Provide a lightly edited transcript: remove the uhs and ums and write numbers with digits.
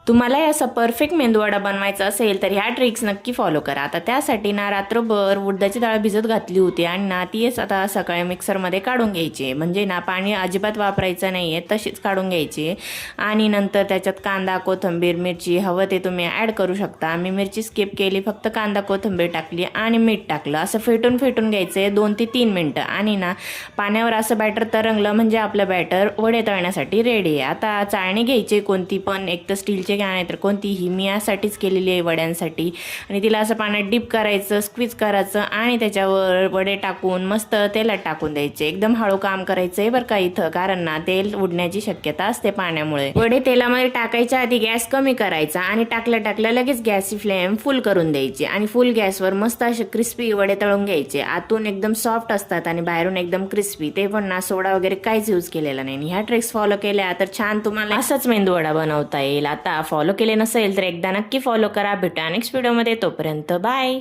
तुम्हाला असा परफेक्ट मेंदूवडा बनवायचा असेल तर ह्या ट्रिक्स नक्की फॉलो करा। आता त्यासाठी ना रात्रभर उडदाची डाळ भिजत घातली होती आणि ना तीच आता सकाळी मिक्सरमध्ये काढून घ्यायची, म्हणजे ना पाणी अजिबात वापरायचं नाही आहे, तशीच काढून घ्यायची। आणि नंतर त्याच्यात कांदा, कोथिंबीर, मिरची हवं ते तुम्ही ॲड करू शकता। मी मिरची स्किप केली, फक्त कांदा कोथिंबीर टाकली आणि मीठ टाकलं। असं फेटून घ्यायचं आहे 2 ते 3 मिनटं आणि ना पाण्यावर असं बॅटर तरंगलं म्हणजे आपलं बॅटर वडे तळण्यासाठी रेडी आहे। आता चाळणी घ्यायची कोणती पण, एक तर स्टीलचे नाही तर कोणतीही, मी यासाठीच केलेली आहे वड्यांसाठी। आणि तिला असं पाण्यात डीप करायचं, स्क्वीज करायचं आणि त्याच्यावर वडे टाकून मस्त तेलात टाकून द्यायचे। एकदम हळू काम करायचं आहे बरं का इथं, कारण ना तेल उडण्याची शक्यता असते पाण्यामुळे। वडे तेलामध्ये टाकायच्या आधी गॅस कमी करायचा आणि टाकल्या लगेच गॅसची फ्लेम फुल करून द्यायची आणि फुल गॅसवर मस्त असे क्रिस्पी वडे तळून घ्यायचे। आतून एकदम सॉफ्ट असतात आणि बाहेरून एकदम क्रिस्पी, ते पण ना सोडा वगैरे काहीच यूज केलेला नाही। ह्या ट्रिक्स फॉलो केल्या तर छान तुम्हाला असाच मेंदूवडा बनवता येईल। आता फॉलो केले नसेल तर एकदा नक्की फॉलो करा। भेटा नेक्स्ट व्हिडिओमध्ये, तोपर्यंत बाय।